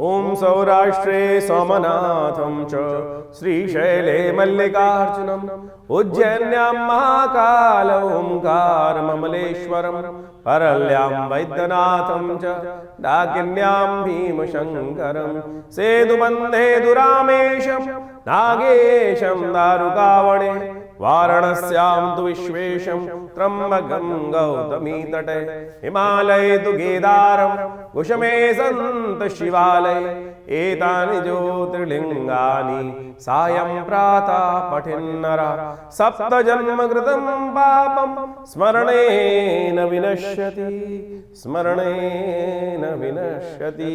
ओम सौराष्ट्रे सोमनाथं च श्रीशैले मल्लिकार्जुनम् उज्जैन्यां महाकाल ओंकारममलेश्वरम् परल्यां वैद्यनाथं च डाकिन्यां भीमशङ्करं सेतुबन्धे दुरामेशं नागेशं दारुकावणे वाराणस्यां तु विश्वेशं त्र्यम्बकं गौतमीतटे हिमालये तु केदारं कुशमे सन्त शिवालये एतानि ज्योतिर्लिङ्गानि सायं प्रातः पठेन्नरः सप्तजन्मकृतं पापं स्मरणेन विनश्यति स्मरणेन विनश्यति।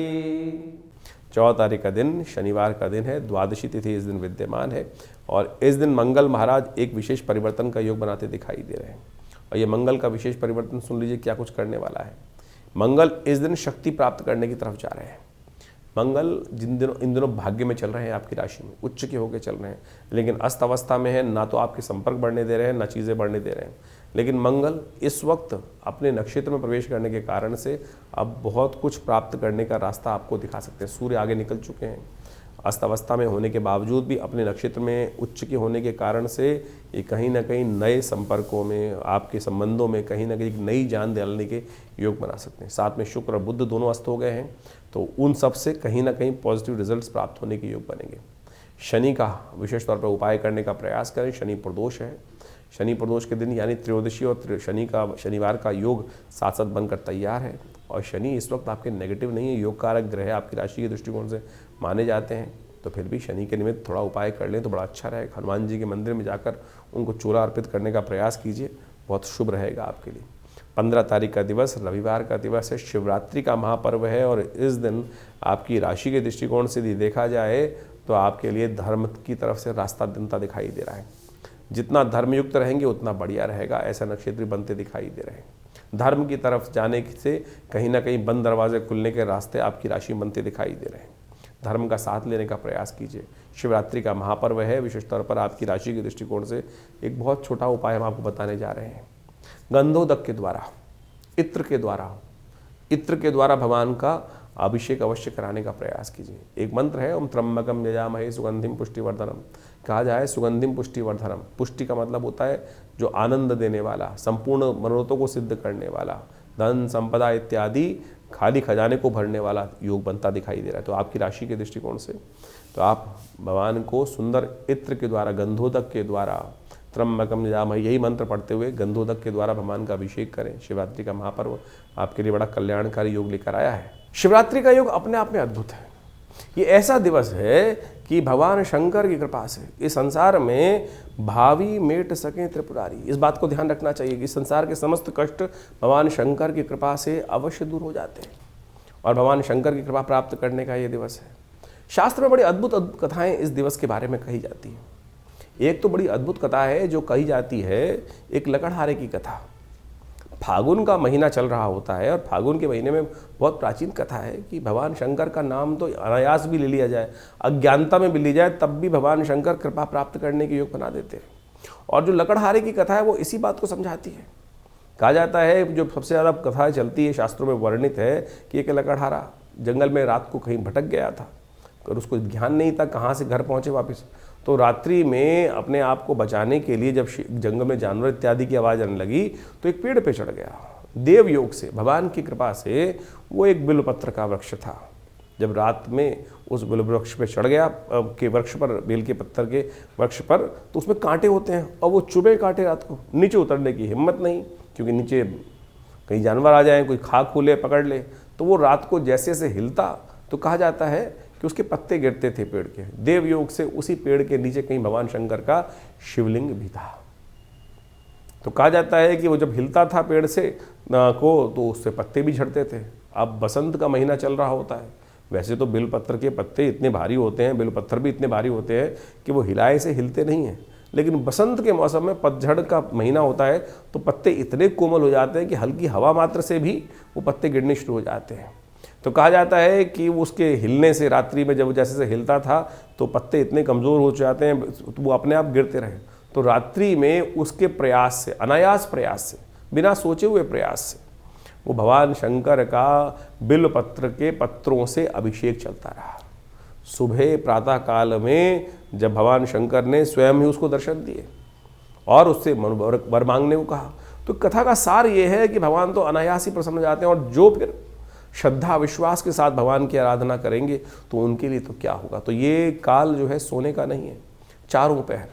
14 तारीख का दिन शनिवार का दिन है, द्वादशी तिथि इस दिन विद्यमान है और इस दिन मंगल महाराज एक विशेष परिवर्तन का योग बनाते दिखाई दे रहे हैं। और ये मंगल का विशेष परिवर्तन सुन लीजिए क्या कुछ करने वाला है। मंगल इस दिन शक्ति प्राप्त करने की तरफ जा रहे हैं। मंगल इन दिनों भाग्य में चल रहे हैं, आपकी राशि में उच्च के होकर चल रहे हैं, लेकिन अस्त अवस्था में है, ना तो आपके संपर्क बढ़ने दे रहे हैं ना चीज़ें बढ़ने दे रहे हैं। लेकिन मंगल इस वक्त अपने नक्षत्र में प्रवेश करने के कारण से अब बहुत कुछ प्राप्त करने का रास्ता आपको दिखा सकते हैं। सूर्य आगे निकल चुके हैं, अस्त अवस्था में होने के बावजूद भी अपने नक्षत्र में उच्च के होने के कारण से ये कहीं ना कहीं नए संपर्कों में, आपके संबंधों में कहीं ना कहीं एक नई जान डालने के योग बना सकते हैं। साथ में शुक्र और बुध दोनों अस्त हो गए हैं, तो उन सब से कहीं ना कहीं पॉजिटिव रिजल्ट्स प्राप्त होने के योग बनेंगे। शनि का विशेष तौर पर उपाय करने का प्रयास करें। शनि प्रदोष है, शनि प्रदोष के दिन यानी त्रयोदशी और शनिवार का योग साथ साथ बनकर तैयार है। और शनि इस वक्त आपके नेगेटिव नहीं है, योग कारक ग्रह आपकी राशि के दृष्टिकोण से माने जाते हैं, तो फिर भी शनि के निमित्त थोड़ा उपाय कर लें तो बड़ा अच्छा रहेगा। हनुमान जी के मंदिर में जाकर उनको चूरा अर्पित करने का प्रयास कीजिए, बहुत शुभ रहेगा आपके लिए। 15 तारीख का दिवस रविवार का दिवस है, शिवरात्रि का महापर्व है और इस दिन आपकी राशि के दृष्टिकोण से यदि देखा जाए तो आपके लिए धर्म की तरफ से रास्ता बनता दिखाई दे रहा है। जितना धर्मयुक्त रहेंगे उतना बढ़िया रहेगा, ऐसा नक्षत्र बनते दिखाई दे रहे हैं। धर्म की तरफ जाने से कहीं ना कहीं बंद दरवाजे खुलने के रास्ते आपकी राशि बनते दिखाई दे रहे हैं। धर्म का साथ लेने का प्रयास कीजिए। शिवरात्रि का महापर्व है, विशेष तौर पर आपकी राशि के दृष्टिकोण से एक बहुत छोटा उपाय हम आपको बताने जा रहे हैं। गंधोदक के द्वारा, इत्र के द्वारा भगवान का अभिषेक अवश्य कराने का प्रयास कीजिए। एक मंत्र है, ओम त्र्यंबकम यजामहे सुगंधिम पुष्टिवर्धनम। कहा जाए सुगंधिम पुष्टिवर्धनम, पुष्टि का मतलब होता है जो आनंद देने वाला, संपूर्ण मनोरथों को सिद्ध करने वाला, धन संपदा इत्यादि खाली खजाने को भरने वाला योग बनता दिखाई दे रहा है। तो आपकी राशि के दृष्टिकोण से तो आप भगवान को सुंदर इत्र के द्वारा, गंधोदक के द्वारा, त्र्यंबकम यजामहे यही मंत्र पढ़ते हुए गंधोदक के द्वारा भगवान का अभिषेक करें। शिवरात्रि का महापर्व आपके लिए बड़ा कल्याणकारी योग लेकर आया है। शिवरात्रि का योग अपने आप में अद्भुत है। ये ऐसा दिवस है कि भगवान शंकर की कृपा से इस संसार में भावी मेट सके त्रिपुरारी। इस बात को ध्यान रखना चाहिए कि संसार के समस्त कष्ट भगवान शंकर की कृपा से अवश्य दूर हो जाते हैं और भगवान शंकर की कृपा प्राप्त करने का ये दिवस है। शास्त्र में बड़ी अद्भुत कथाएं इस दिवस के बारे में कही जाती हैं। एक तो बड़ी अद्भुत कथा है जो कही जाती है, एक लकड़हारे की कथा। फागुन का महीना चल रहा होता है और फागुन के महीने में बहुत प्राचीन कथा है कि भगवान शंकर का नाम तो अनायास भी ले लिया जाए, अज्ञानता में भी ली जाए, तब भी भगवान शंकर कृपा प्राप्त करने के योग बना देते हैं। और जो लकड़हारे की कथा है वो इसी बात को समझाती है। कहा जाता है जो सबसे ज़्यादा कथा चलती है शास्त्रों में वर्णित है कि एक लकड़हारा जंगल में रात को कहीं भटक गया था और उसको ध्यान नहीं था कहाँ से घर पहुँचे वापस। तो रात्रि में अपने आप को बचाने के लिए जब जंगल में जानवर इत्यादि की आवाज़ आने लगी तो एक पेड़ पे चढ़ गया। देव योग से, भगवान की कृपा से वो एक बिल्वपत्र का वृक्ष था। जब रात में उस बिल्व वृक्ष पे चढ़ गया के वृक्ष पर, बेल के पत्थर के वृक्ष पर, तो उसमें कांटे होते हैं और वो चुभे कांटे रात को। नीचे उतरने की हिम्मत नहीं, क्योंकि नीचे कहीं जानवर आ जाए, कोई खा खू ले, पकड़ ले। तो वो रात को जैसे जैसे हिलता तो कहा जाता है कि उसके पत्ते गिरते थे पेड़ के। देव योग से उसी पेड़ के नीचे कहीं भगवान शंकर का शिवलिंग भी था। तो कहा जाता है कि वो जब हिलता था पेड़ से तो उससे पत्ते भी झड़ते थे। अब बसंत का महीना चल रहा होता है। वैसे तो बेलपत्र के पत्ते इतने भारी होते हैं, बेलपत्थर भी इतने भारी होते हैं कि वो हिलाए से हिलते नहीं हैं, लेकिन बसंत के मौसम में पतझड़ का महीना होता है तो पत्ते इतने कोमल हो जाते हैं कि हल्की हवा मात्र से भी वो पत्ते गिरने शुरू हो जाते हैं। तो कहा जाता है कि उसके हिलने से, रात्रि में जब जैसे से हिलता था तो पत्ते इतने कमज़ोर हो जाते हैं तो वो अपने आप गिरते रहे। तो रात्रि में उसके प्रयास से, अनायास प्रयास से, बिना सोचे हुए प्रयास से वो भगवान शंकर का बिल्वपत्र के पत्रों से अभिषेक चलता रहा। सुबह प्रातः काल में जब भगवान शंकर ने स्वयं ही उसको दर्शन दिए और उससे वर मांगने को कहा, तो कथा का सार ये है कि भगवान तो अनायास ही प्रसन्न हो जाते हैं, और जो फिर श्रद्धा विश्वास के साथ भगवान की आराधना करेंगे तो उनके लिए तो क्या होगा। तो ये काल जो है सोने का नहीं है। चारों पहर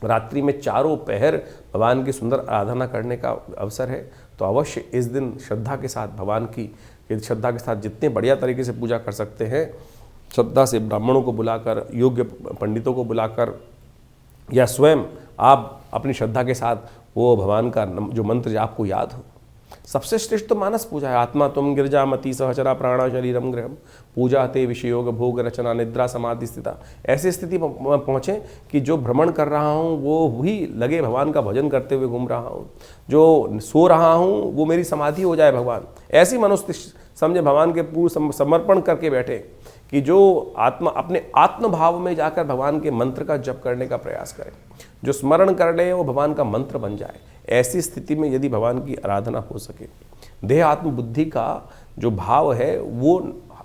रात्रि में चारों पहर भगवान की सुंदर आराधना करने का अवसर है। तो अवश्य इस दिन श्रद्धा के साथ भगवान की श्रद्धा के साथ जितने बढ़िया तरीके से पूजा कर सकते हैं, श्रद्धा से ब्राह्मणों को बुलाकर, योग्य पंडितों को बुलाकर, या स्वयं आप अपनी श्रद्धा के साथ वो भगवान का जो मंत्र जो आपको याद हो। सबसे श्रेष्ठ तो मानस पूजा है। आत्मा तुम गिरजामती सहचरा प्राणा शरीरम गृहम पूजा ते विषयोग भोग रचना निद्रा समाधि स्थिता। ऐसी स्थिति पहुँचें कि जो भ्रमण कर रहा हूँ वो भी लगे भगवान का भजन करते हुए घूम रहा हूँ, जो सो रहा हूँ वो मेरी समाधि हो जाए भगवान। ऐसी मनुष्य समझे भगवान के पूर्ण समर्पण करके बैठे कि जो आत्मा अपने आत्म भाव में जाकर भगवान के मंत्र का जप करने का प्रयास करें, जो स्मरण कर ले वो भगवान का मंत्र बन जाए। ऐसी स्थिति में यदि भगवान की आराधना हो सके, देह आत्म बुद्धि का जो भाव है वो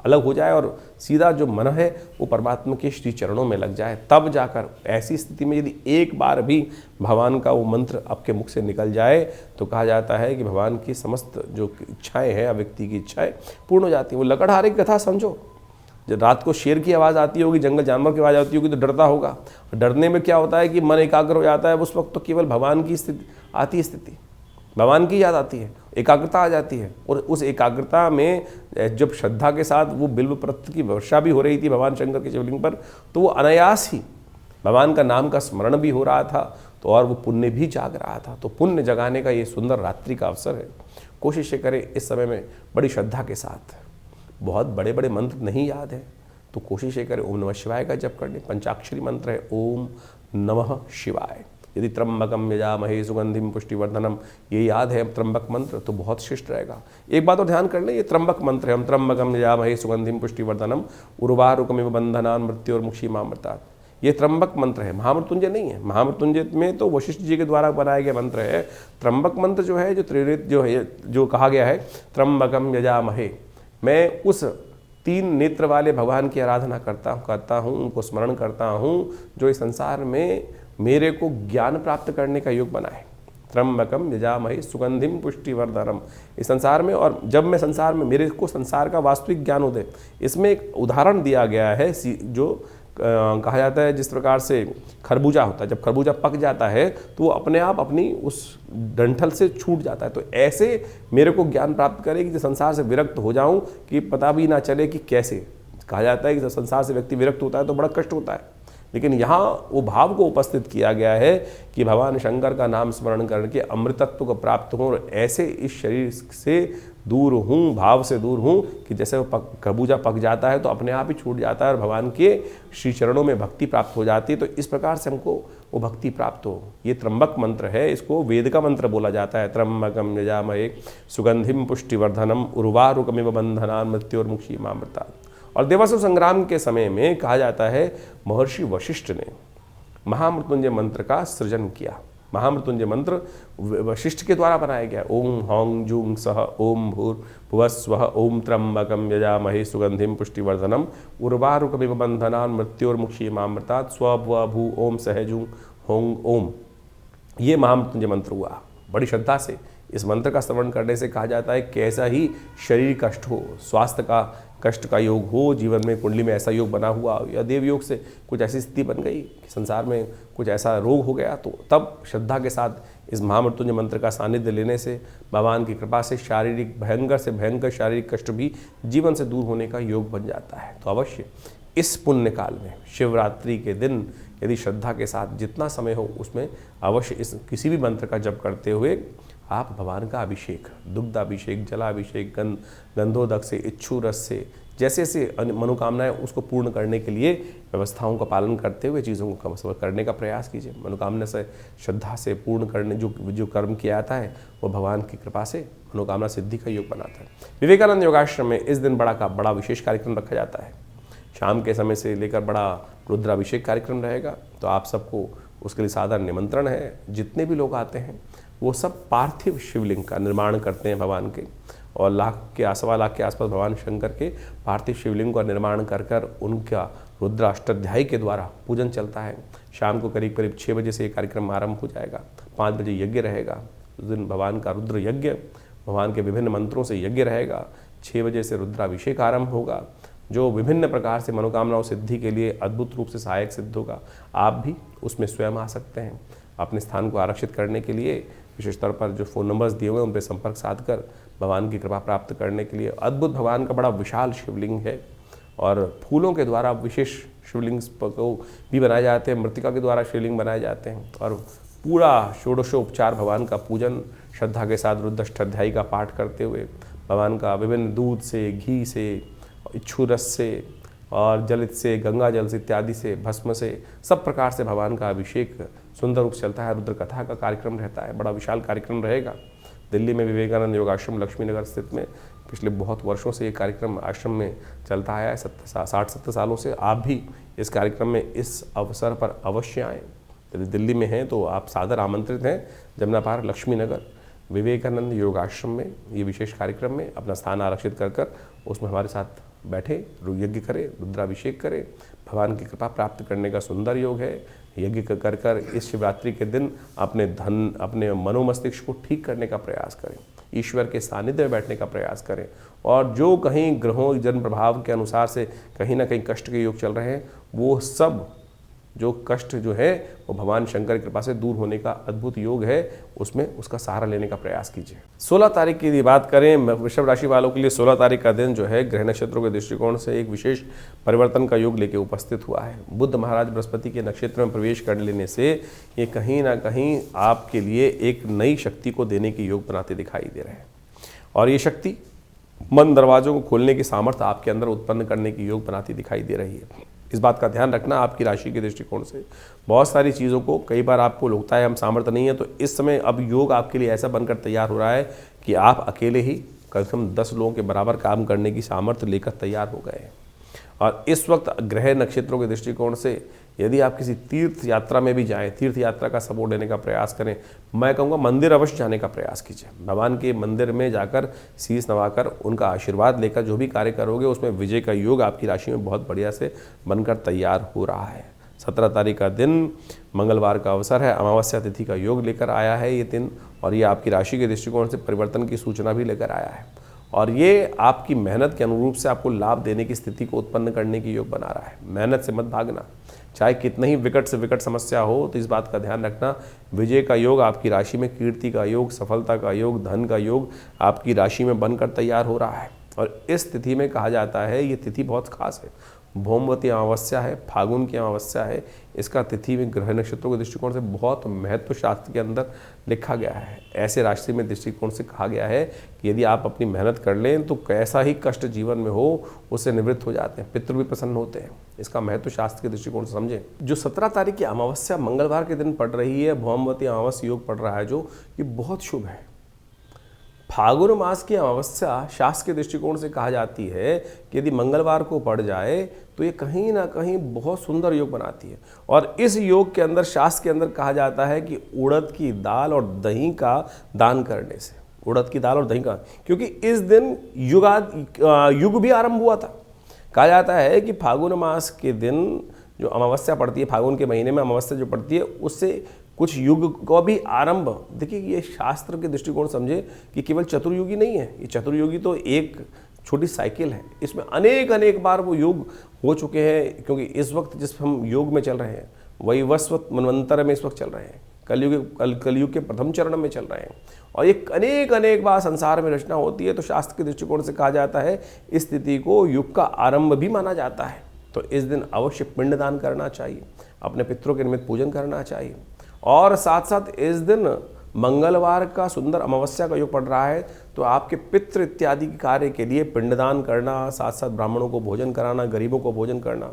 अलग हो जाए और सीधा जो मन है वो परमात्मा के श्री चरणों में लग जाए, तब जाकर ऐसी स्थिति में यदि एक बार भी भगवान का वो मंत्र आपके मुख से निकल जाए तो कहा जाता है कि भगवान की समस्त जो इच्छाएं हैं, व्यक्ति की इच्छाएं पूर्ण हो जाती हैं। वो लकड़हारे की कथा समझो, जब रात को शेर की आवाज़ आती होगी, जंगल जानवर की आवाज़ आती होगी तो डरता होगा। डरने में क्या होता है कि मन एकाग्र हो जाता है, उस वक्त तो केवल भगवान की स्थिति आती है, स्थिति भगवान की याद आती है, एकाग्रता आ जाती है। और उस एकाग्रता में जब श्रद्धा के साथ वो बिल्वपत्र की वर्षा भी हो रही थी भगवान शंकर के शिवलिंग पर, तो वो अनायास ही भगवान का नाम का स्मरण भी हो रहा था, तो और वो पुण्य भी जाग रहा था। तो पुण्य जगाने का ये सुंदर रात्रि का अवसर है। कोशिश करें इस समय में बड़ी श्रद्धा के साथ, बहुत बड़े बड़े मंत्र नहीं याद है तो कोशिश ये करें ओम नमः शिवाय का जप करने। पंचाक्षरी मंत्र है ओम नमः शिवाय। यदि त्र्यंबकम यजामहे सुगंधिम पुष्टिवर्धनम ये याद है त्र्यंबक मंत्र तो बहुत शिष्ट रहेगा। एक बात और ध्यान कर लें, ये त्र्यंबक मंत्र है, हम त्र्यंबकम यजामहे सुगंधिम पुष्टिवर्धनम उर्वारुकमिव बंधनान मृत्योर्मुक्षीमामृतात्। ये त्र्यंबक मंत्र है, महामृत्युंजय नहीं है। महामृत्युंजय में तो वशिष्ठ जी के द्वारा बनाया गया मंत्र है। त्र्यंबक मंत्र जो है, जो त्रिनेत्र जो है, जो कहा गया है त्र्यंबकम यजामहे, मैं उस तीन नेत्र वाले भगवान की आराधना करता हूँ, उनको स्मरण करता हूँ जो इस संसार में मेरे को ज्ञान प्राप्त करने का योग बनाए। त्र्यंबकम यजामहे सुगंधिम पुष्टिवर्धनम, इस संसार में, और जब मैं संसार में मेरे को संसार का वास्तविक ज्ञान हो दे। इसमें एक उदाहरण दिया गया है जो कहा जाता है जिस प्रकार से खरबूजा होता है, जब खरबूजा पक जाता है तो वो अपने आप अपनी उस डंठल से छूट जाता है। तो ऐसे मेरे को ज्ञान प्राप्त करे कि संसार से विरक्त हो जाऊं कि पता भी ना चले कि कैसे। कहा जाता है कि जब संसार से व्यक्ति विरक्त होता है तो बड़ा कष्ट होता है, लेकिन यहाँ वो भाव को उपस्थित किया गया है कि भगवान शंकर का नाम स्मरण करके अमृतत्व को प्राप्त हों और ऐसे इस शरीर से दूर हूँ, भाव से दूर हूँ कि जैसे वो खरबूजा पक जाता है तो अपने आप ही छूट जाता है और भगवान के श्री चरणों में भक्ति प्राप्त हो जाती है। तो इस प्रकार से हमको वो भक्ति प्राप्त हो। ये त्र्यंबक मंत्र है, इसको वेद का मंत्र बोला जाता है। त्र्यंबकम यजामहे सुगंधिम पुष्टिवर्धनम उर्वारुकमिव बंधनान् मृत्योर्मुक्षीमामृतात्। और देवासुर संग्राम के समय में कहा जाता है महर्षि वशिष्ठ ने महामृत्युंजय मंत्र का सृजन किया। महामृत्युंजय मंत्र वशिष्ठ के द्वारा बनाया गया। ओम हौं जूं सह ओम भूर्भुवस्वः ओम त्र्यंबकम यजामहे सुगंधिम पुष्टिवर्धनम उर्वारुकमिव बंधनान् मृत्योर्मुक्षीमामृतात् स्वभू ओम सह जूं हों ओम। ये महामृत्युंजय मंत्र हुआ। बड़ी श्रद्धा से इस मंत्र का श्रवण करने से कहा जाता है कैसा ही शरीर कष्ट हो, स्वास्थ्य का कष्ट का योग हो, जीवन में कुंडली में ऐसा योग बना हुआ या देव योग से कुछ ऐसी स्थिति बन गई कि संसार में कुछ ऐसा रोग हो गया, तो तब श्रद्धा के साथ इस महामृत्युंजय मंत्र का सानिध्य लेने से भगवान की कृपा से शारीरिक भयंकर से भयंकर शारीरिक कष्ट भी जीवन से दूर होने का योग बन जाता है। तो अवश्य इस पुण्य काल में शिवरात्रि के दिन यदि श्रद्धा के साथ जितना समय हो उसमें अवश्य इस किसी भी मंत्र का जप करते हुए आप भगवान का अभिषेक, दुग्धाभिषेक, जलाभिषेक, गंधोदक से, इच्छू रस से, जैसे जैसे मनोकामनाएं उसको पूर्ण करने के लिए व्यवस्थाओं का पालन करते हुए चीज़ों को करने का प्रयास कीजिए। मनोकामना से श्रद्धा से पूर्ण करने जो कर्म किया जाता है वो भगवान की कृपा से मनोकामना सिद्धि का योग बनाता है। विवेकानंद योगाश्रम में इस दिन बड़ा विशेष कार्यक्रम रखा जाता है। शाम के समय से लेकर बड़ा रुद्राभिषेक कार्यक्रम रहेगा, तो आप सबको उसके लिए सादर निमंत्रण है। जितने भी लोग आते हैं वो सब पार्थिव शिवलिंग का निर्माण करते हैं भगवान के, और सवा लाख के आसपास भगवान शंकर के पार्थिव शिवलिंग का निर्माण कर कर उनका रुद्राष्टाध्यायी के द्वारा पूजन चलता है। शाम को करीब करीब 6 बजे से ये कार्यक्रम आरंभ हो जाएगा। 5 बजे यज्ञ रहेगा। उस दिन भगवान का रुद्र यज्ञ, भगवान के विभिन्न मंत्रों से यज्ञ रहेगा। 6 बजे से रुद्राभिषेक आरंभ होगा, जो विभिन्न प्रकार से मनोकामनाओं सिद्धि के लिए अद्भुत रूप से सहायक सिद्ध होगा। आप भी उसमें स्वयं आ सकते हैं। अपने स्थान को आरक्षित करने के लिए विशेष तौर पर जो फ़ोन नंबर्स दिए हुए हैं उन पर संपर्क साध कर भगवान की कृपा प्राप्त करने के लिए, अद्भुत भगवान का बड़ा विशाल शिवलिंग है और फूलों के द्वारा विशेष शिवलिंग को भी बनाए जाते हैं, मृतिका के द्वारा शिवलिंग बनाए जाते हैं, और पूरा षोडशोपचार भगवान का पूजन श्रद्धा के साथ रुद्राष्टाध्यायी का पाठ करते हुए भगवान का विभिन्न दूध से, घी से, इच्छू रस से और जलित से, गंगा जल से इत्यादि से, भस्म से, सब प्रकार से भगवान का अभिषेक सुंदर रूप से चलता है। रुद्र कथा का कार्यक्रम रहता है, बड़ा विशाल कार्यक्रम रहेगा। दिल्ली में विवेकानंद योगाश्रम लक्ष्मी नगर स्थित में पिछले बहुत वर्षों से ये कार्यक्रम आश्रम में चलता आया है, 60-70 सालों से। आप भी इस कार्यक्रम में इस अवसर पर अवश्य आएँ। यदि दिल्ली में हैं तो आप सादर आमंत्रित हैं। जमुना पार्क लक्ष्मी नगर विवेकानंद योगाश्रम में ये विशेष कार्यक्रम में अपना स्थान आरक्षित कर उसमें हमारे साथ बैठे, यज्ञ करें, रुद्राभिषेक करें। भगवान की कृपा प्राप्त करने का सुंदर योग है। यज्ञ कर इस शिवरात्रि के दिन अपने मनोमस्तिष्क को ठीक करने का प्रयास करें, ईश्वर के सानिध्य में बैठने का प्रयास करें, और जो कहीं ग्रहों जन्म प्रभाव के अनुसार से कहीं ना कहीं कष्ट के योग चल रहे हैं, वो सब जो कष्ट जो है वो भगवान शंकर की कृपा से दूर होने का अद्भुत योग है। उसमें उसका सहारा लेने का प्रयास कीजिए। 16 तारीख की यदि बात करें, वृषभ राशि वालों के लिए 16 तारीख का दिन जो है ग्रह नक्षत्रों के दृष्टिकोण से एक विशेष परिवर्तन का योग लेके उपस्थित हुआ है। बुध महाराज बृहस्पति के नक्षत्र में प्रवेश कर लेने से ये कहीं ना कहीं आपके लिए एक नई शक्ति को देने के योग बनाते दिखाई दे रहे हैं, और ये शक्ति मन दरवाजों को खोलने की सामर्थ्य आपके अंदर उत्पन्न करने की योग बनाती दिखाई दे रही है। इस बात का ध्यान रखना, आपकी राशि के दृष्टिकोण से बहुत सारी चीज़ों को कई बार आपको लगता है हम सामर्थ्य नहीं है, तो इस समय अब योग आपके लिए ऐसा बनकर तैयार हो रहा है कि आप अकेले ही कम से कम 10 लोगों के बराबर काम करने की सामर्थ्य लेकर तैयार हो गए हैं। और इस वक्त ग्रह नक्षत्रों के दृष्टिकोण से यदि आप किसी तीर्थ यात्रा में भी जाएं, तीर्थ यात्रा का सपोर्ट लेने का प्रयास करें, मैं कहूँगा मंदिर अवश्य जाने का प्रयास कीजिए। भगवान के मंदिर में जाकर शीश नवाकर उनका आशीर्वाद लेकर जो भी कार्य करोगे उसमें विजय का योग आपकी राशि में बहुत बढ़िया से बनकर तैयार हो रहा है। 17 तारीख का दिन मंगलवार का अवसर है, अमावस्या तिथि का योग लेकर आया है ये दिन, और ये आपकी राशि के दृष्टिकोण से परिवर्तन की सूचना भी लेकर आया है, और ये आपकी मेहनत के अनुरूप से आपको लाभ देने की स्थिति को उत्पन्न करने की योग बना रहा है। मेहनत से मत भागना, चाहे कितना ही विकट से विकट समस्या हो, तो इस बात का ध्यान रखना, विजय का योग आपकी राशि में, कीर्ति का योग, सफलता का योग, धन का योग आपकी राशि में बनकर तैयार हो रहा है। और इस तिथि में कहा जाता है, ये तिथि बहुत खास है, भौमवती अमावस्या है, फागुन की अमावस्या है। इसका तिथि में ग्रह नक्षत्रों के दृष्टिकोण से बहुत महत्व शास्त्र के अंदर लिखा गया है। ऐसे राशि में दृष्टिकोण से कहा गया है कि यदि आप अपनी मेहनत कर लें तो कैसा ही कष्ट जीवन में हो उससे निवृत्त हो जाते हैं, पितृ भी प्रसन्न होते हैं। इसका महत्व शास्त्र के दृष्टिकोण से समझें। जो 17 तारीख की अमावस्या मंगलवार के दिन पड़ रही है, भौमवती अमावस्या योग पड़ रहा है, जो ये बहुत शुभ है। फागुन मास की अमावस्या शास्त्र के दृष्टिकोण से कहा जाती है कि यदि मंगलवार को पड़ जाए तो ये कहीं ना कहीं बहुत सुंदर योग बनाती है। और इस योग के अंदर, शास्त्र के अंदर कहा जाता है कि उड़द की दाल और दही का दान करने से, उड़द की दाल और दही का, क्योंकि इस दिन युग भी आरंभ हुआ था। कहा जाता है कि फागुन मास के दिन जो अमावस्या पड़ती है, फागुन के महीने में अमावस्या जो पड़ती है, उससे कुछ युग को भी आरंभ। देखिए, ये शास्त्र के दृष्टिकोण समझे कि केवल चतुर्युगी नहीं है, ये चतुर्युगी तो एक छोटी साइकिल है, इसमें अनेक बार वो युग हो चुके हैं। क्योंकि इस वक्त जिस हम योग में चल रहे हैं, वही वस्वत मनवंतर में इस वक्त चल रहे हैं, कलयुग के प्रथम चरण में चल रहे हैं, और ये अनेक बार संसार में रचना होती है। तो शास्त्र के दृष्टिकोण से कहा जाता है इस तिथि को युग का आरंभ भी माना जाता है। तो इस दिन अवश्य पिंडदान करना चाहिए, अपने पितरों के निमित्त पूजन करना चाहिए, और साथ साथ इस दिन मंगलवार का सुंदर अमावस्या का योग पड़ रहा है, तो आपके पितृ इत्यादि कार्य के लिए पिंडदान करना, साथ साथ ब्राह्मणों को भोजन कराना, गरीबों को भोजन करना,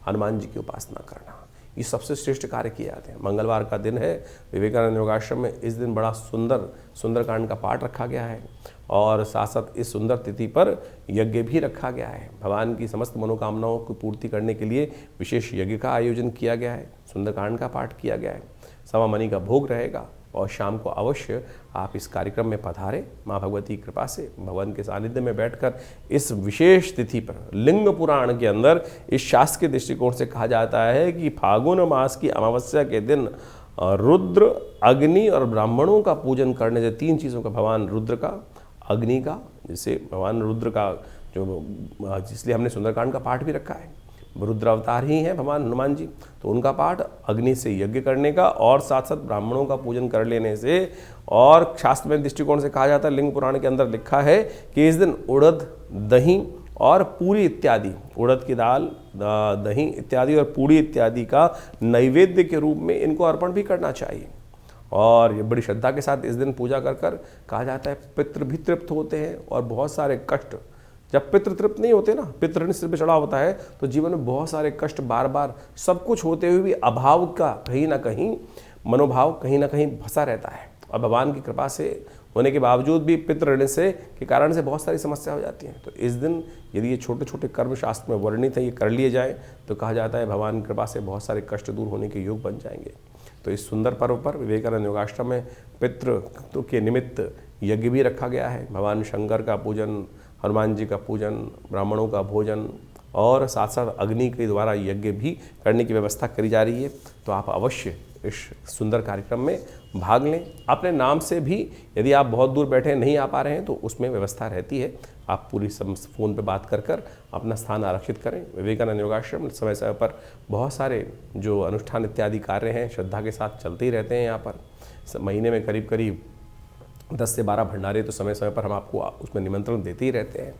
हनुमान जी की उपासना करना, ये सबसे श्रेष्ठ कार्य किए जाते हैं। मंगलवार का दिन है, विवेकानंद योगाश्रम में इस दिन बड़ा सुंदरकांड का पाठ रखा गया है, और साथ साथ इस सुंदर तिथि पर यज्ञ भी रखा गया है। भगवान की समस्त मनोकामनाओं की पूर्ति करने के लिए विशेष यज्ञ का आयोजन किया गया है, सुंदरकांड का पाठ किया गया है, सवा मणि का भोग रहेगा, और शाम को अवश्य आप इस कार्यक्रम में पधारें। माँ भगवती की कृपा से भगवान के सानिध्य में बैठकर इस विशेष तिथि पर लिंग पुराण के अंदर इस शास्त्र के दृष्टिकोण से कहा जाता है कि फागुन मास की अमावस्या के दिन रुद्र, अग्नि और ब्राह्मणों का पूजन करने से 3 चीज़ों का, भगवान रुद्र का, अग्नि का, जिसे भगवान रुद्र का जो इसलिए हमने सुंदरकांड का पाठ भी रखा है, रुद्र अवतार ही हैं भगवान हनुमान जी, तो उनका पाठ, अग्नि से यज्ञ करने का और साथ साथ ब्राह्मणों का पूजन कर लेने से। और शास्त्र में दृष्टिकोण से कहा जाता है, लिंग पुराण के अंदर लिखा है कि इस दिन उड़द, दही और पूरी इत्यादि, उड़द की दाल, दही इत्यादि और पूरी इत्यादि का नैवेद्य के रूप में इनको अर्पण भी करना चाहिए। और ये बड़ी श्रद्धा के साथ इस दिन पूजा कर कहा जाता है पितृ भी तृप्त होते हैं और बहुत सारे कष्ट, जब पितृ तृप्त नहीं होते ना, पितृ सिर पे चढ़ा होता है तो जीवन में बहुत सारे कष्ट, बार बार सब कुछ होते हुए भी अभाव का कहीं ना कहीं मनोभाव कहीं ना कहीं फंसा रहता है। और भगवान की कृपा से होने के बावजूद भी पितृ ऋण से के कारण से बहुत सारी समस्या हो जाती हैं। तो इस दिन यदि ये छोटे छोटे कर्म शास्त्र में वर्णित है, ये कर लिए जाएँ तो कहा जाता है भगवान की कृपा से बहुत सारे कष्ट दूर होने के योग बन जाएंगे। तो इस सुंदर पर्व पर विवेकानंद योगाश्रम में पितृ के निमित्त यज्ञ भी रखा गया है। भगवान शंकर का पूजन, हनुमान जी का पूजन, ब्राह्मणों का भोजन और साथ साथ अग्नि के द्वारा यज्ञ भी करने की व्यवस्था करी जा रही है। तो आप अवश्य इस सुंदर कार्यक्रम में भाग लें। अपने नाम से भी यदि आप बहुत दूर बैठे नहीं आ पा रहे हैं तो उसमें व्यवस्था रहती है, आप पूरी फ़ोन पे बात कर अपना स्थान आरक्षित करें। विवेकानंद योगाश्रम समय समय पर बहुत सारे जो अनुष्ठान इत्यादि कार्य हैं श्रद्धा के साथ चलते ही रहते हैं। यहाँ पर महीने में करीब करीब 10 से 12 भंडारे तो समय समय पर हम आपको उसमें निमंत्रण देते ही रहते हैं।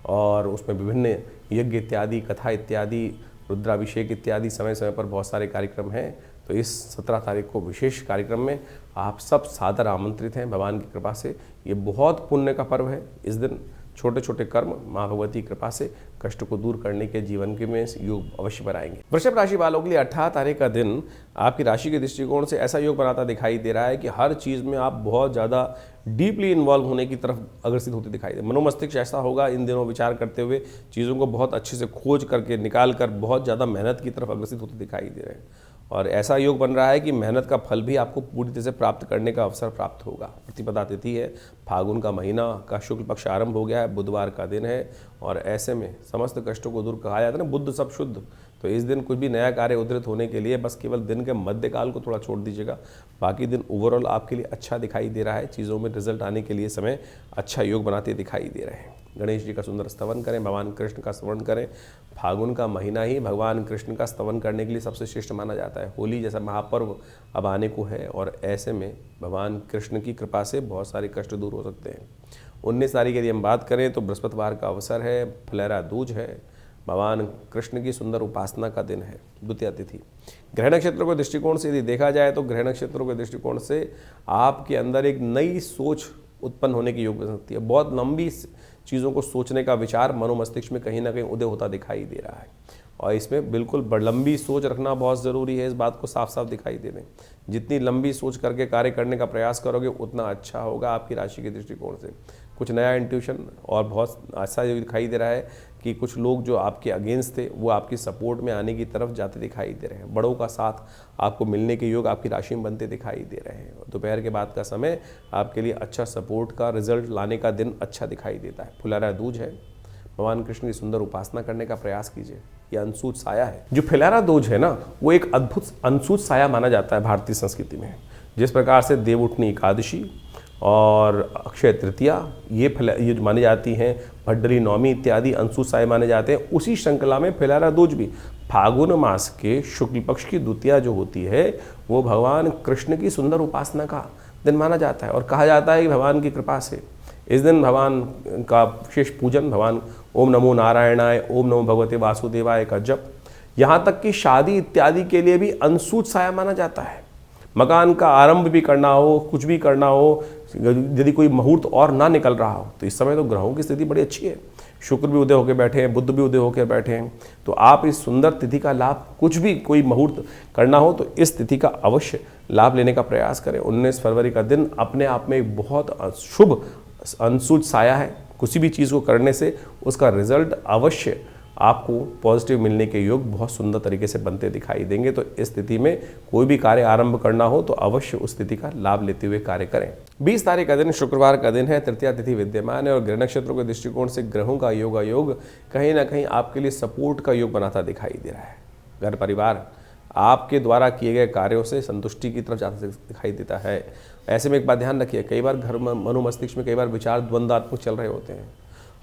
और उसमें विभिन्न यज्ञ इत्यादि, कथा इत्यादि, रुद्राभिषेक इत्यादि समय समय पर बहुत सारे कार्यक्रम हैं। तो इस 17 तारीख को विशेष कार्यक्रम में आप सब सादर आमंत्रित हैं। भगवान की कृपा से ये बहुत पुण्य का पर्व है। इस दिन छोटे छोटे कर्म माँ भगवती की कृपा से कष्ट को दूर करने के जीवन के में योग अवश्य बनाएंगे। वृषभ राशि वालों के लिए 18 तारीख का दिन आपकी राशि के दृष्टिकोण से ऐसा योग बनाता दिखाई दे रहा है कि हर चीज़ में आप बहुत ज़्यादा डीपली इन्वॉल्व होने की तरफ अग्रसित होते दिखाई दे। मनोमस्तिष्क ऐसा होगा इन दिनों विचार करते हुए चीज़ों को बहुत अच्छे से खोज करके निकाल कर बहुत ज़्यादा मेहनत की तरफ अग्रसित होते दिखाई दे रहे हैं। और ऐसा योग बन रहा है कि मेहनत का फल भी आपको पूरी तरह से प्राप्त करने का अवसर प्राप्त होगा। प्रतिपदा तिथि है, फागुन का महीना का शुक्ल पक्ष आरंभ हो गया है, बुधवार का दिन है और ऐसे में समस्त कष्टों को दूर कहा जाता है ना, बुद्ध सब शुद्ध। तो इस दिन कुछ भी नया कार्य उद्धृत होने के लिए बस केवल दिन के मध्यकाल को थोड़ा छोड़ दीजिएगा, बाकी दिन ओवरऑल आपके लिए अच्छा दिखाई दे रहा है। चीज़ों में रिजल्ट आने के लिए समय अच्छा योग बनाते दिखाई दे रहे हैं। गणेश जी का सुंदर स्तवन करें, भगवान कृष्ण का स्मरण करें। फागुन का महीना ही भगवान कृष्ण का स्तवन करने के लिए सबसे श्रेष्ठ माना जाता है। होली जैसा महापर्व अब आने को है और ऐसे में भगवान कृष्ण की कृपा से बहुत सारे कष्ट दूर हो सकते हैं। 19 तारीख यदि हम बात करें तो बृहस्पतिवार का अवसर है, फुलेरा दूज है, भगवान कृष्ण की सुंदर उपासना का दिन है, द्वितीया तिथि। ग्रह नक्षत्रों के दृष्टिकोण से यदि देखा जाए तो ग्रह नक्षत्रों के दृष्टिकोण से आपके अंदर एक नई सोच उत्पन्न होने की योग बन सकती है। बहुत लंबी चीज़ों को सोचने का विचार मनोमस्तिष्क में कहीं ना कहीं उदय होता दिखाई दे रहा है और इसमें बिल्कुल लंबी सोच रखना बहुत ज़रूरी है। इस बात को साफ साफ दिखाई दे रहे हैं। जितनी लंबी सोच करके कार्य करने का प्रयास करोगे उतना अच्छा होगा आपकी राशि के दृष्टिकोण से। कुछ नया इंट्यूशन और बहुत ऐसा दिखाई दे रहा है कि कुछ लोग जो आपके अगेंस्ट थे वो आपकी सपोर्ट में आने की तरफ जाते दिखाई दे रहे हैं। बड़ों का साथ आपको मिलने के योग आपकी राशि में बनते दिखाई दे रहे हैं। दोपहर के बाद का समय आपके लिए अच्छा सपोर्ट का रिजल्ट लाने का दिन अच्छा दिखाई देता है। फुलारा दूज है, भगवान कृष्ण की सुंदर उपासना करने का प्रयास कीजिए। ये अनसूच साया है। जो फुलारा दूज है ना, वो एक अद्भुत अनसूच साया माना जाता है भारतीय संस्कृति में। जिस प्रकार से देवउठनी एकादशी और अक्षय तृतीया ये मानी जाती हैं, भड्डली नवमी इत्यादि अनसूच साय माने जाते हैं, उसी श्रृंखला में फुलारा दूज भी फागुन मास के शुक्ल पक्ष की द्वितीया जो होती है वो भगवान कृष्ण की सुंदर उपासना का दिन माना जाता है। और कहा जाता है कि भगवान की कृपा से इस दिन भगवान का विशेष पूजन, भगवान ओम नमो नारायणाय, ओम नमो भगवते वासुदेवाय का जप, यहाँ तक कि शादी इत्यादि के लिए भी अनसूच साया माना जाता है। मकान का आरंभ भी करना हो, कुछ भी करना हो, यदि कोई मुहूर्त और ना निकल रहा हो तो इस समय तो ग्रहों की स्थिति बड़ी अच्छी है। शुक्र भी उदय होकर बैठे हैं, बुध भी उदय होकर बैठे हैं, तो आप इस सुंदर तिथि का लाभ, कुछ भी कोई मुहूर्त करना हो तो इस तिथि का अवश्य लाभ लेने का प्रयास करें। 19 फरवरी का दिन अपने आप में एक बहुत शुभ अनसूच साया है। किसी भी चीज़ को करने से उसका रिजल्ट अवश्य आपको पॉजिटिव मिलने के योग बहुत सुंदर तरीके से बनते दिखाई देंगे। तो इस स्थिति में कोई भी कार्य आरंभ करना हो तो अवश्य उस स्थिति का लाभ लेते हुए कार्य करें। 20 तारीख का दिन शुक्रवार का दिन है, तृतीया तिथि विद्यमान है और ग्रह नक्षत्रों के दृष्टिकोण से ग्रहों का योग कहीं ना कहीं आपके लिए सपोर्ट का योग बनाता दिखाई दे रहा है। घर परिवार आपके द्वारा किए गए कार्यों से संतुष्टि की तरफ जाता दिखाई देता है। ऐसे में एक बात ध्यान रखिए, कई बार घर मनोमस्तिष्क में कई बार विचार द्वंद्वात्मक चल रहे होते हैं।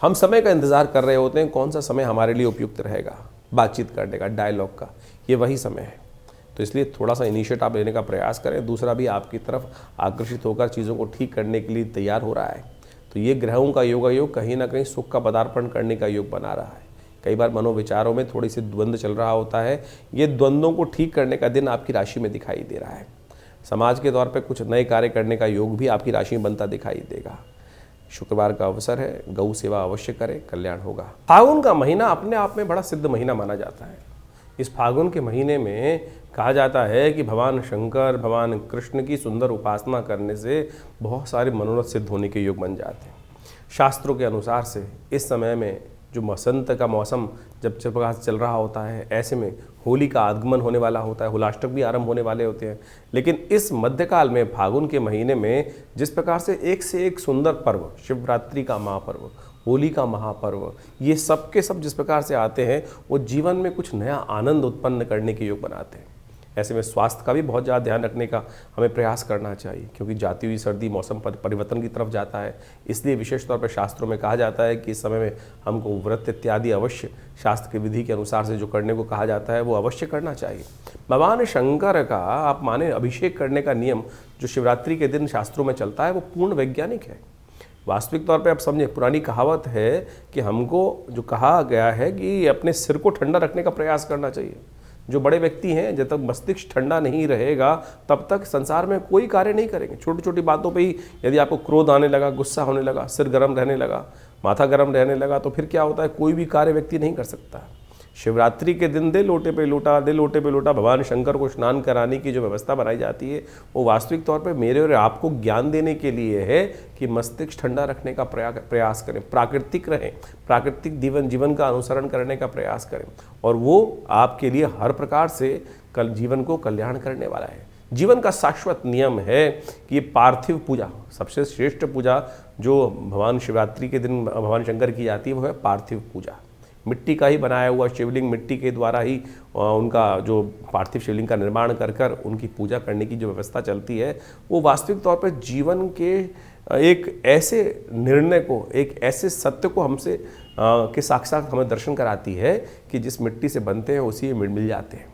हम समय का इंतजार कर रहे होते हैं, कौन सा समय हमारे लिए उपयुक्त रहेगा बातचीत करने का, डायलॉग का, ये वही समय है। तो इसलिए थोड़ा सा इनिशिएट आप लेने का प्रयास करें। दूसरा भी आपकी तरफ आकर्षित होकर चीज़ों को ठीक करने के लिए तैयार हो रहा है। तो ये ग्रहों का योग कहीं ना कहीं सुख का पदार्पण करने का योग बना रहा है। कई बार मनोविचारों में थोड़ी सी द्वंद्व चल रहा होता है, ये द्वंद्वों को ठीक करने का दिन आपकी राशि में दिखाई दे रहा है। समाज के तौर पे कुछ नए कार्य करने का योग भी आपकी राशि में बनता दिखाई देगा। शुक्रवार का अवसर है, गौ सेवा अवश्य करें, कल्याण होगा। फागुन का महीना अपने आप में बड़ा सिद्ध महीना माना जाता है। इस फागुन के महीने में कहा जाता है कि भगवान शंकर, भगवान कृष्ण की सुंदर उपासना करने से बहुत सारे मनोरथ सिद्ध होने के योग बन जाते हैं। शास्त्रों के अनुसार से इस समय में जो बसंत का मौसम जब चल रहा होता है, ऐसे में होली का आगमन होने वाला होता है, होलाष्टक भी आरंभ होने वाले होते हैं। लेकिन इस मध्यकाल में फागुन के महीने में जिस प्रकार से एक सुंदर पर्व, शिवरात्रि का महापर्व, होली का महापर्व, ये सब के सब जिस प्रकार से आते हैं वो जीवन में कुछ नया आनंद उत्पन्न करने के योग बनाते हैं। ऐसे में स्वास्थ्य का भी बहुत ज़्यादा ध्यान रखने का हमें प्रयास करना चाहिए, क्योंकि जाती हुई सर्दी मौसम परिवर्तन की तरफ जाता है। इसलिए विशेष तौर पर शास्त्रों में कहा जाता है कि इस समय में हमको व्रत इत्यादि अवश्य शास्त्र की विधि के अनुसार से जो करने को कहा जाता है वो अवश्य करना चाहिए। भगवान शंकर का आप माने अभिषेक करने का नियम जो शिवरात्रि के दिन शास्त्रों में चलता है वो पूर्ण वैज्ञानिक है। वास्तविक तौर पे आप समझे, पुरानी कहावत है कि हमको जो कहा गया है कि अपने सिर को ठंडा रखने का प्रयास करना चाहिए। जो बड़े व्यक्ति हैं, जब तक मस्तिष्क ठंडा नहीं रहेगा तब तक संसार में कोई कार्य नहीं करेंगे। छोटी छोटी बातों पे ही यदि आपको क्रोध आने लगा, गुस्सा होने लगा, सिर गर्म रहने लगा, माथा गर्म रहने लगा, तो फिर क्या होता है, कोई भी कार्य व्यक्ति नहीं कर सकता। शिवरात्रि के दिन दे लोटे पे लोटा भगवान शंकर को स्नान कराने की जो व्यवस्था बनाई जाती है वो वास्तविक तौर पे मेरे और आपको ज्ञान देने के लिए है कि मस्तिष्क ठंडा रखने का प्रयास करें, प्राकृतिक रहें, प्राकृतिक जीवन का अनुसरण करने का प्रयास करें, और वो आपके लिए हर प्रकार से कल जीवन को कल्याण करने वाला है। जीवन का शाश्वत नियम है कि ये पार्थिव पूजा, सबसे श्रेष्ठ पूजा जो भगवान शिवरात्रि के दिन भगवान शंकर की जाती है वो है पार्थिव पूजा। मिट्टी का ही बनाया हुआ शिवलिंग, मिट्टी के द्वारा ही उनका जो पार्थिव शिवलिंग का निर्माण कर उनकी पूजा करने की जो व्यवस्था चलती है वो वास्तविक तौर पर जीवन के एक ऐसे निर्णय को, एक ऐसे सत्य को हमसे के साक्षात हमें दर्शन कराती है कि जिस मिट्टी से बनते हैं उसी में मिल जाते हैं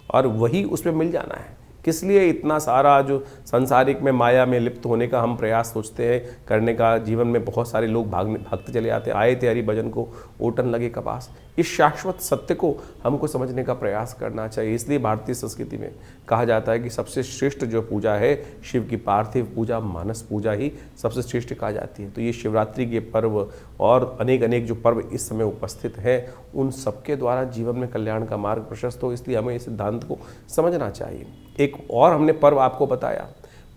और वही उसमें मिल जाना है। किस लिए इतना सारा जो संसारिक में माया में लिप्त होने का हम प्रयास सोचते हैं करने का। जीवन में बहुत सारे लोग भागते चले आते हैं, आए थे हरि भजन को ओटन लगे कपास। इस शाश्वत सत्य को हमको समझने का प्रयास करना चाहिए। इसलिए भारतीय संस्कृति में कहा जाता है कि सबसे श्रेष्ठ जो पूजा है शिव की पार्थिव पूजा, मानस पूजा ही सबसे श्रेष्ठ कहा जाती है। तो ये शिवरात्रि के पर्व और अनेक जो पर्व इस समय उपस्थित हैं उन सबके द्वारा जीवन में कल्याण का मार्ग प्रशस्त हो, इसलिए हमें इस सिद्धांत को समझना चाहिए। एक और हमने पर्व आपको बताया,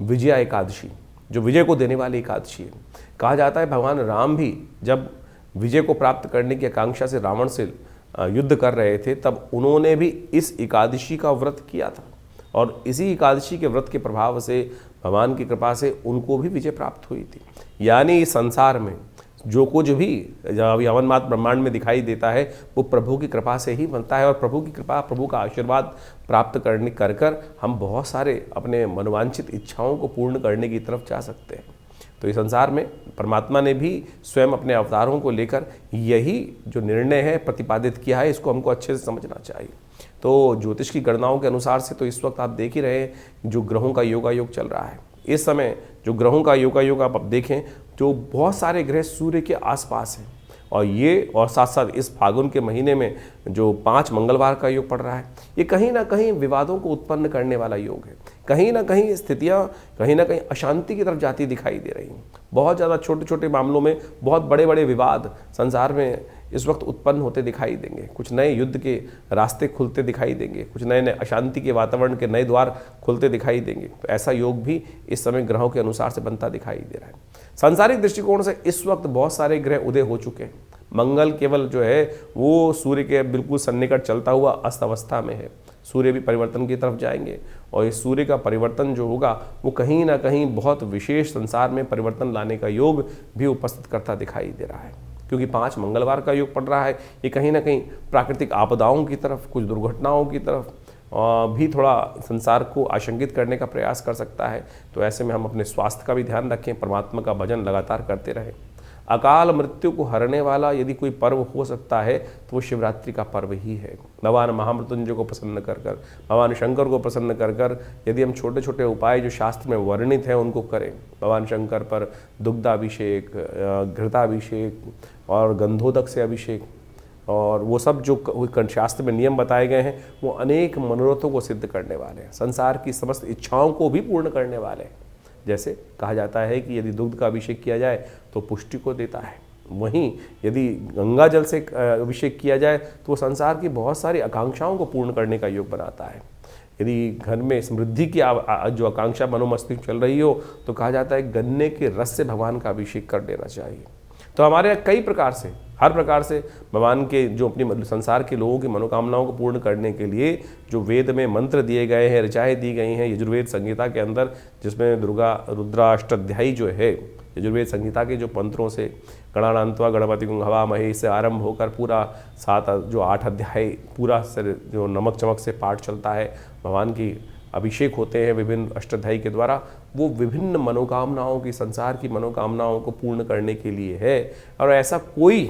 विजया एकादशी, जो विजय को देने वाली एकादशी है। कहा जाता है भगवान राम भी जब विजय को प्राप्त करने की आकांक्षा से रावण से युद्ध कर रहे थे तब उन्होंने भी इस एकादशी का व्रत किया था और इसी एकादशी के व्रत के प्रभाव से भगवान की कृपा से उनको भी विजय प्राप्त हुई थी। यानी इस संसार में जो कुछ भी यवन मात्र ब्रह्मांड में दिखाई देता है वो प्रभु की कृपा से ही बनता है और प्रभु की कृपा, प्रभु का आशीर्वाद प्राप्त करने कर हम बहुत सारे अपने मनोवांछित इच्छाओं को पूर्ण करने की तरफ जा सकते हैं। तो इस संसार में परमात्मा ने भी स्वयं अपने अवतारों को लेकर यही जो निर्णय है प्रतिपादित किया है, इसको हमको अच्छे से समझना चाहिए। तो ज्योतिष की गणनाओं के अनुसार से तो इस वक्त आप देख ही रहे हैं जो ग्रहों का योगायोग चल रहा है। इस समय जो ग्रहों का योगायोग आप देखें जो बहुत सारे ग्रह सूर्य के आसपास हैं और साथ साथ इस फागुन के महीने में जो 5 मंगलवार का योग पड़ रहा है, ये कहीं ना कहीं विवादों को उत्पन्न करने वाला योग है। कहीं ना कहीं स्थितियाँ कहीं ना कहीं अशांति की तरफ जाती दिखाई दे रही हैं। बहुत ज़्यादा छोटे छोटे मामलों में बहुत बड़े बड़े विवाद संसार में इस वक्त उत्पन्न होते दिखाई देंगे। कुछ नए युद्ध के रास्ते खुलते दिखाई देंगे, कुछ नए अशांति के वातावरण के नए द्वार खुलते दिखाई देंगे। तो ऐसा योग भी इस समय ग्रहों के अनुसार से बनता दिखाई दे रहा है। सांसारिक दृष्टिकोण से इस वक्त बहुत सारे ग्रह उदय हो चुके हैं। मंगल केवल जो है वो सूर्य के बिल्कुल सन्निकट चलता हुआ अस्त अवस्था में है। सूर्य भी परिवर्तन की तरफ जाएंगे और इस सूर्य का परिवर्तन जो होगा वो कहीं ना कहीं बहुत विशेष संसार में परिवर्तन लाने का योग भी उपस्थित करता दिखाई दे रहा है, क्योंकि 5 मंगलवार का योग पड़ रहा है। ये कहीं ना कहीं प्राकृतिक आपदाओं की तरफ, कुछ दुर्घटनाओं की तरफ भी थोड़ा संसार को आशंकित करने का प्रयास कर सकता है। तो ऐसे में हम अपने स्वास्थ्य का भी ध्यान रखें, परमात्मा का भजन लगातार करते रहें। अकाल मृत्यु को हरने वाला यदि कोई पर्व हो सकता है तो वो शिवरात्रि का पर्व ही है। भगवान महामृत्युंजय को प्रसन्न कर कर, भगवान शंकर को प्रसन्न कर कर यदि हम छोटे छोटे उपाय जो शास्त्र में वर्णित हैं उनको करें, भगवान शंकर पर दुग्धाभिषेक, घृताभिषेक और गंधोदक से अभिषेक, और वो सब जो शास्त्र में नियम बताए गए हैं वो अनेक मनोरथों को सिद्ध करने वाले हैं, संसार की समस्त इच्छाओं को भी पूर्ण करने वाले हैं। जैसे कहा जाता है कि यदि दुग्ध का अभिषेक किया जाए तो पुष्टि को देता है, वहीं यदि गंगा जल से अभिषेक किया जाए तो वो संसार की बहुत सारी आकांक्षाओं को पूर्ण करने का योग बनाता है। यदि घर में समृद्धि की जो आकांक्षा मनोमस्तिष्क चल रही हो तो कहा जाता है गन्ने के रस से भगवान का अभिषेक कर देना चाहिए। तो हमारे यहाँ कई प्रकार से, हर प्रकार से भगवान के जो अपनी संसार के लोगों की मनोकामनाओं को पूर्ण करने के लिए जो वेद में मंत्र दिए गए हैं, ऋचाएँ दी गई हैं यजुर्वेद संहिता के अंदर, जिसमें दुर्गा रुद्राष्टाध्यायी जो है यजुर्वेद संहिता के जो मंत्रों से गणानान्त्वा गणपति हवामहे से आरंभ होकर पूरा 8 अध्याय पूरा जो नमक चमक से पाठ चलता है, भगवान की अभिषेक होते हैं विभिन्न अष्टाध्यायी के द्वारा, वो विभिन्न मनोकामनाओं की, संसार की मनोकामनाओं को पूर्ण करने के लिए है। और ऐसा कोई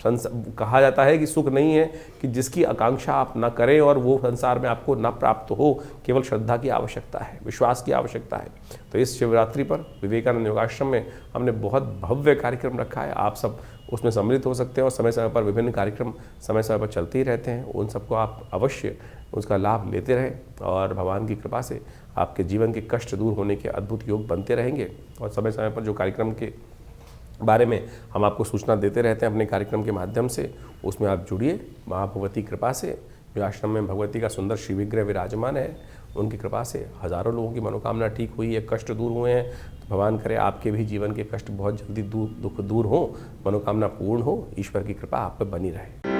कहा जाता है कि सुख नहीं है कि जिसकी आकांक्षा आप न करें और वो संसार में आपको न प्राप्त हो, केवल श्रद्धा की आवश्यकता है, विश्वास की आवश्यकता है। तो इस शिवरात्रि पर विवेकानंद योगाश्रम में हमने बहुत भव्य कार्यक्रम रखा है, आप सब उसमें सम्मिलित हो सकते हैं और समय समय पर विभिन्न कार्यक्रम समय समय पर चलते ही रहते हैं, उन सबको आप अवश्य उसका लाभ लेते रहें और भगवान की कृपा से आपके जीवन के कष्ट दूर होने के अद्भुत योग बनते रहेंगे। और समय समय पर जो कार्यक्रम के बारे में हम आपको सूचना देते रहते हैं अपने कार्यक्रम के माध्यम से, उसमें आप जुड़िए। महाभगवती कृपा से जो आश्रम में भगवती का सुंदर श्री विग्रह विराजमान है, उनकी कृपा से हज़ारों लोगों की मनोकामना ठीक हुई है, कष्ट दूर हुए हैं। तो भगवान करे आपके भी जीवन के कष्ट बहुत जल्दी दुख दूर हो, मनोकामना पूर्ण हो, ईश्वर की कृपा आप पर बनी रहे।